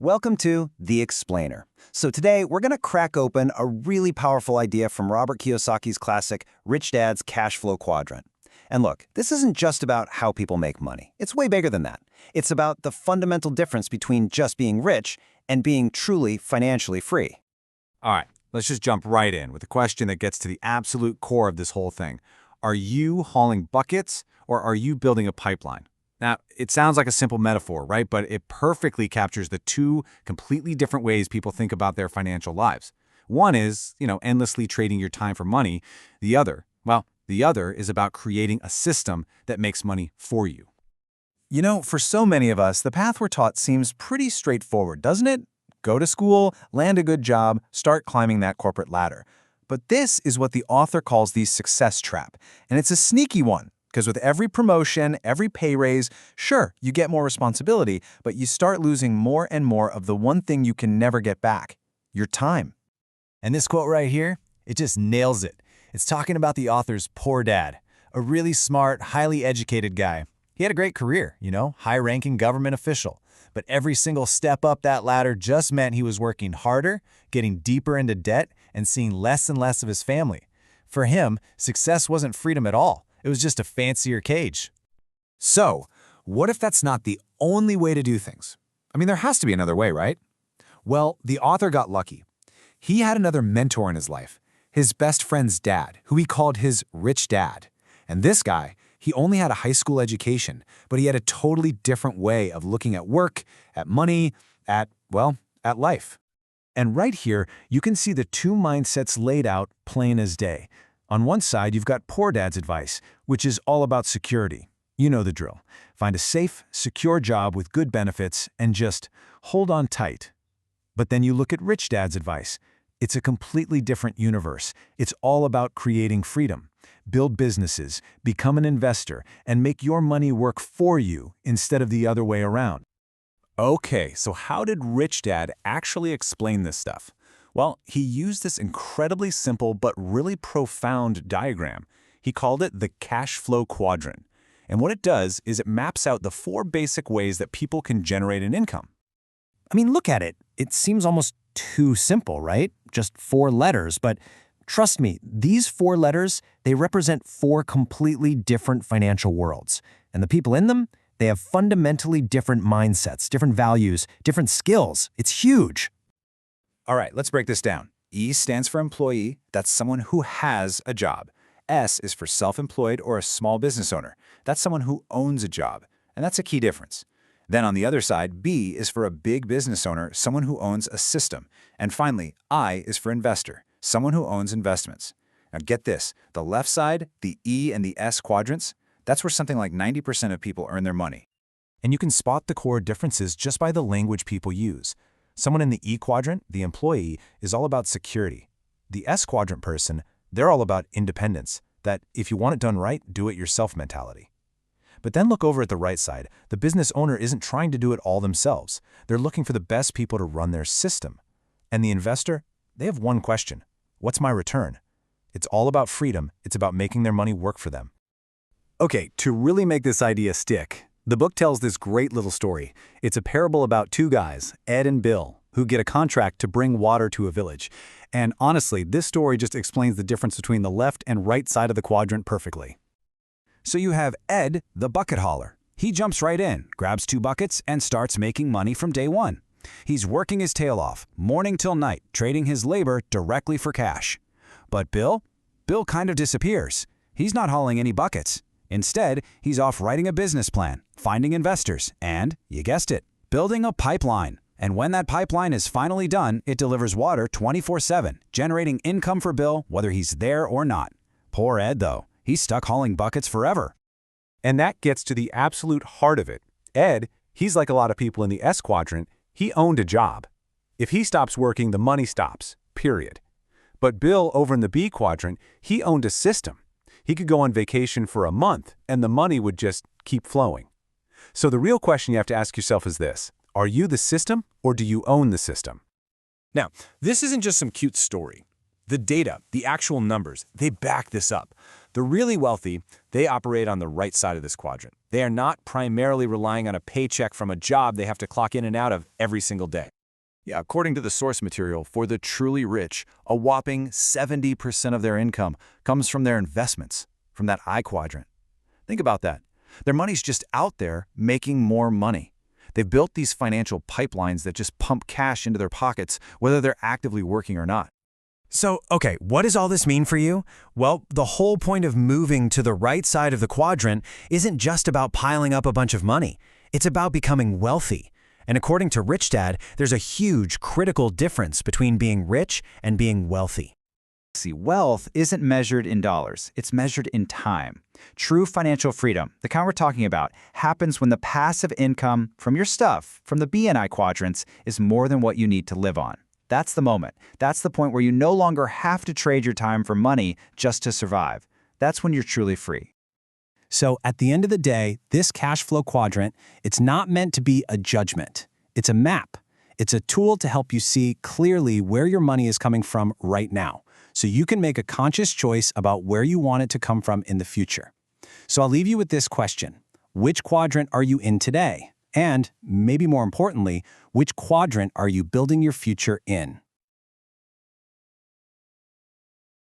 Welcome to The Explainer. So today we're going to crack open a really powerful idea from Robert Kiyosaki's classic Rich Dad's Cashflow Quadrant. And look, this isn't just about how people make money. It's way bigger than that. It's about the fundamental difference between just being rich and being truly financially free. All right, let's just jump right in with a question that gets to the absolute core of this whole thing. Are you hauling buckets or are you building a pipeline? Now, it sounds like a simple metaphor, right? But it perfectly captures the two completely different ways people think about their financial lives. One is, endlessly trading your time for money. The other is about creating a system that makes money for you. For so many of us, the path we're taught seems pretty straightforward, doesn't it? Go to school, land a good job, start climbing that corporate ladder. But this is what the author calls the success trap, and it's a sneaky one. Because with every promotion, every pay raise, sure, you get more responsibility, but you start losing more and more of the one thing you can never get back, your time. And this quote right here, it just nails it. It's talking about the author's poor dad, a really smart, highly educated guy. He had a great career, high-ranking government official. But every single step up that ladder just meant he was working harder, getting deeper into debt, and seeing less and less of his family. For him, success wasn't freedom at all. It was just a fancier cage. So, what if that's not the only way to do things? There has to be another way, right? Well, the author got lucky. He had another mentor in his life, his best friend's dad, who he called his rich dad. And this guy, he only had a high school education, but he had a totally different way of looking at work, at money, at life. And right here, you can see the two mindsets laid out plain as day. On one side, you've got poor dad's advice, which is all about security. You know the drill. Find a safe, secure job with good benefits and just hold on tight. But then you look at rich dad's advice. It's a completely different universe. It's all about creating freedom. Build businesses, become an investor, and make your money work for you instead of the other way around. Okay, so how did Rich Dad actually explain this stuff? Well, he used this incredibly simple but really profound diagram. He called it the Cashflow Quadrant. And what it does is it maps out the 4 basic ways that people can generate an income. Look at it. It seems almost too simple, right? Just 4 letters, but trust me, these 4 letters, they represent 4 completely different financial worlds. And the people in them, they have fundamentally different mindsets, different values, different skills. It's huge. All right, let's break this down. E stands for employee. That's someone who has a job. S is for self-employed or a small business owner. That's someone who owns a job. And that's a key difference. Then on the other side, B is for a big business owner, someone who owns a system. And finally, I is for investor, someone who owns investments. Now get this, the left side, the E and the S quadrants, that's where something like 90% of people earn their money. And you can spot the core differences just by the language people use. Someone in the E quadrant, the employee, is all about security. The S quadrant person, they're all about independence, that if you want it done right, do it yourself mentality. But then look over at the right side. The business owner isn't trying to do it all themselves. They're looking for the best people to run their system. And the investor, they have one question. What's my return? It's all about freedom. It's about making their money work for them. Okay, to really make this idea stick, the book tells this great little story. It's a parable about 2 guys, Ed and Bill, who get a contract to bring water to a village. And honestly, this story just explains the difference between the left and right side of the quadrant perfectly. So you have Ed, the bucket hauler. He jumps right in, grabs 2 buckets, and starts making money from day one. He's working his tail off, morning till night, trading his labor directly for cash. But Bill kind of disappears. He's not hauling any buckets. Instead, he's off writing a business plan, finding investors, and, you guessed it, building a pipeline. And when that pipeline is finally done, it delivers water 24/7, generating income for Bill whether he's there or not. Poor Ed, though. He's stuck hauling buckets forever. And that gets to the absolute heart of it. Ed, he's like a lot of people in the S quadrant, he owned a job. If he stops working, the money stops, period. But Bill over in the B quadrant, he owned a system. He could go on vacation for a month, and the money would just keep flowing. So the real question you have to ask yourself is this: are you the system, or do you own the system? Now, this isn't just some cute story. The data, the actual numbers, they back this up. The really wealthy, they operate on the right side of this quadrant. They are not primarily relying on a paycheck from a job they have to clock in and out of every single day. Yeah, according to the source material, for the truly rich, a whopping 70% of their income comes from their investments, from that I quadrant. Think about that. Their money's just out there making more money. They've built these financial pipelines that just pump cash into their pockets, whether they're actively working or not. So, okay, what does all this mean for you? Well, the whole point of moving to the right side of the quadrant isn't just about piling up a bunch of money. It's about becoming wealthy. And according to Rich Dad, there's a huge critical difference between being rich and being wealthy. See, wealth isn't measured in dollars, it's measured in time. True financial freedom, the kind we're talking about, happens when the passive income from your stuff, from the BNI quadrants, is more than what you need to live on. That's the moment. That's the point where you no longer have to trade your time for money just to survive. That's when you're truly free. So at the end of the day, this cash flow quadrant, it's not meant to be a judgment. It's a map. It's a tool to help you see clearly where your money is coming from right now, so you can make a conscious choice about where you want it to come from in the future. So I'll leave you with this question. Which quadrant are you in today? And, maybe more importantly, which quadrant are you building your future in?